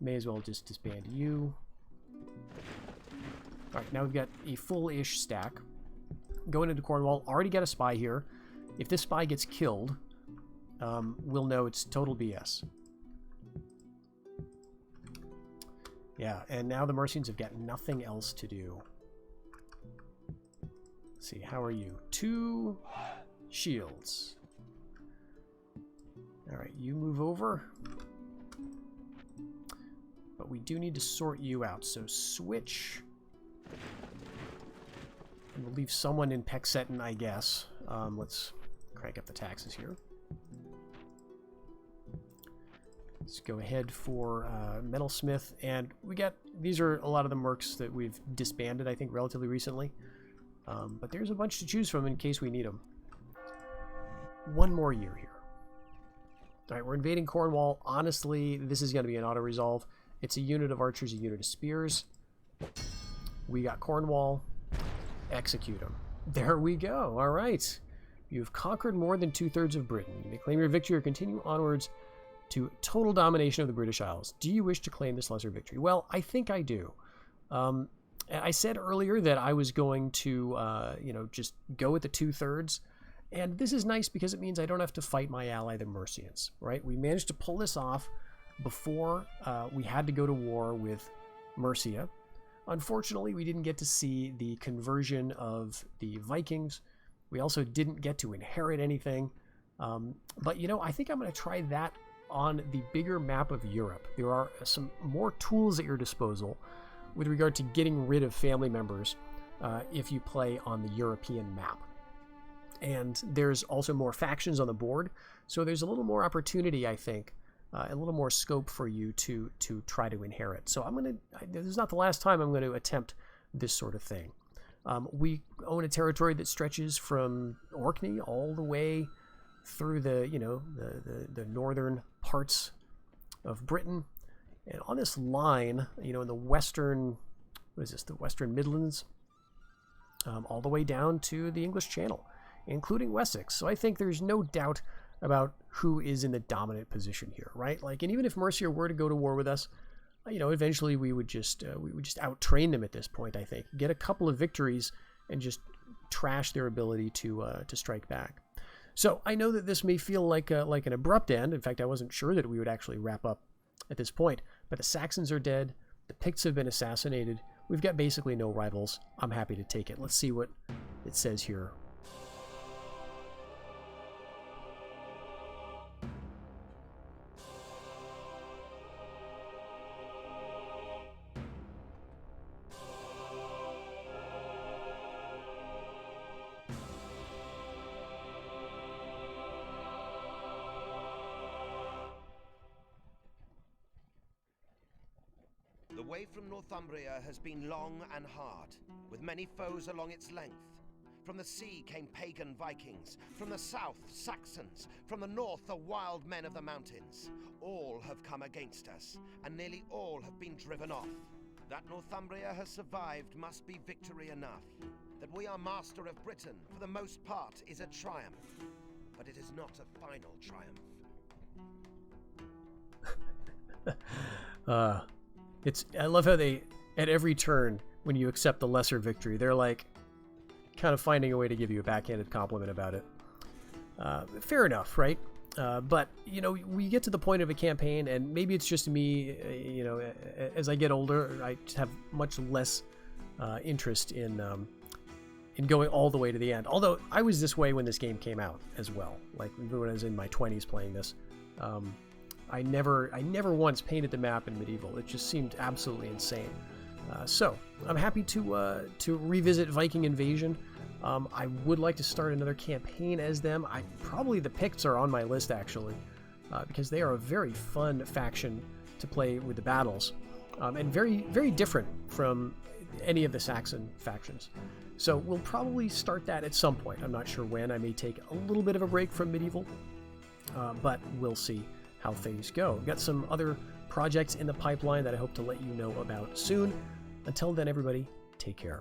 May as well just disband you. Alright, now we've got a full-ish stack. Going into Cornwall, already got a spy here. If this spy gets killed, we'll know it's total BS. Yeah, and now the Mercians have got nothing else to do. Let's see, how are you? 2 shields. Alright, you move over. But we do need to sort you out, so switch. And we'll leave someone in Pexeton, I guess. Let's crank up the taxes here. Let's go ahead for Metalsmith, and we got, these are a lot of the mercs that we've disbanded, I think, relatively recently. But there's a bunch to choose from in case we need them. 1 more year here. Alright, we're invading Cornwall. Honestly, this is going to be an auto-resolve. It's a unit of archers, a unit of spears. We got Cornwall. Execute them. There we go. Alright. You've conquered more than 2/3 of Britain. You may claim your victory or continue onwards to total domination of the British Isles. Do you wish to claim this lesser victory? Well, I think I do. I said earlier that I was going to, just go with the 2/3. And this is nice because it means I don't have to fight my ally, the Mercians, right? We managed to pull this off before we had to go to war with Mercia. Unfortunately, we didn't get to see the conversion of the Vikings. We also didn't get to inherit anything. But, I think I'm going to try that on the bigger map of Europe. There are some more tools at your disposal with regard to getting rid of family members if you play on the European map. And there's also more factions on the board, so there's a little more opportunity, I think, a little more scope for you to try to inherit. So this is not the last time I'm going to attempt this sort of thing. We own a territory that stretches from Orkney all the way through the northern parts of Britain, and on this line, in the western, the Western Midlands, all the way down to the English Channel, including Wessex. So I think there's no doubt about who is in the dominant position here, right? And even if Mercia were to go to war with us, eventually we would just out-train them at this point, I think. Get a couple of victories and just trash their ability to strike back. So I know that this may feel like an abrupt end. In fact, I wasn't sure that we would actually wrap up at this point. But the Saxons are dead. The Picts have been assassinated. We've got basically no rivals. I'm happy to take it. Let's see what it says here. The way from Northumbria has been long and hard, with many foes along its length. From the sea came pagan Vikings, from the south, Saxons, from the north, the wild men of the mountains. All have come against us, and nearly all have been driven off. That Northumbria has survived must be victory enough. That we are master of Britain, for the most part, is a triumph. But it is not a final triumph. I love how they, at every turn, when you accept the lesser victory, they're kind of finding a way to give you a backhanded compliment about it. Fair enough, right? But, we get to the point of a campaign, and maybe it's just me, as I get older, I just have much less interest in going all the way to the end. Although, I was this way when this game came out as well. When I was in my 20s playing this. I never once painted the map in Medieval. It just seemed absolutely insane. So I'm happy to revisit Viking Invasion. I would like to start another campaign as them. Probably the Picts are on my list actually, because they are a very fun faction to play with the battles, and very, very different from any of the Saxon factions. So we'll probably start that at some point. I'm not sure when. I may take a little bit of a break from Medieval, but we'll see how things go. We've got some other projects in the pipeline that I hope to let you know about soon. Until then, everybody, take care.